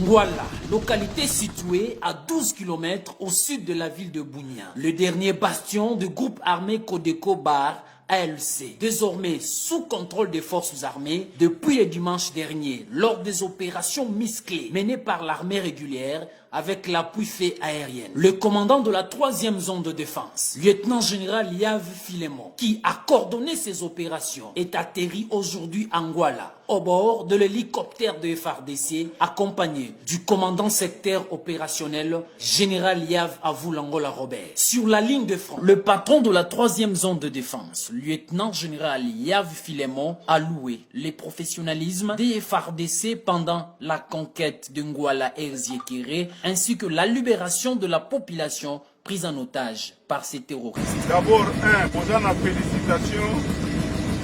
Ngwala, localité située à 12 km au sud de la ville de Bunia. Le dernier bastion du groupe armé Codeco Bar ALC, désormais sous contrôle des forces armées depuis le dimanche dernier, lors des opérations musclées menées par l'armée régulière avec l'appui fait aérien. Le commandant de la 3e zone de défense, lieutenant-général Yav Filemon, qui a coordonné ces opérations, est atterri aujourd'hui à Ngwala, au bord de l'hélicoptère de FARDC, accompagné du commandant secteur opérationnel, général Yav Avoulangola Robert. Sur la ligne de front, le patron de la 3e zone de défense, lieutenant-général Yav Filemon, a loué le professionnalisme des FARDC pendant la conquête de Ngwala Erziekere, ainsi que la libération de la population prise en otage par ces terroristes. D'abord, posant la félicitation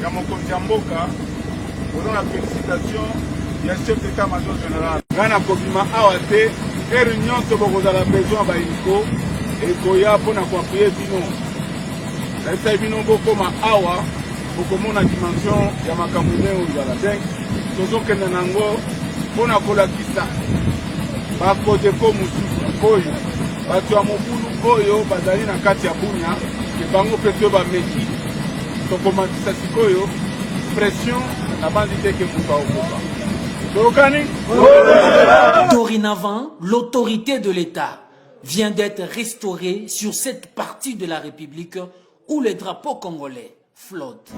à mon Kontiamboka, posant la félicitation du chef d'état-major général. Gana Kobima Awate, et réunion de la besoin d'Aïko, et Koya pour appuyer Bino. Et Bino Bokoma Awa, pour que la dimension Yamakamune ou Yaladek, Tozo Kenanango, pour la Kisa. Bakodeko mususu oyo bato ya mobulu oyo bazali na kati ya Bunia bango mpe bameki tokomatisa sikoyo pression na bandi te ke moto aokoka tokani. Dorénavant, l'autorité de l'État vient d'être restaurée sur cette partie de la République où le drapeau congolais flotte.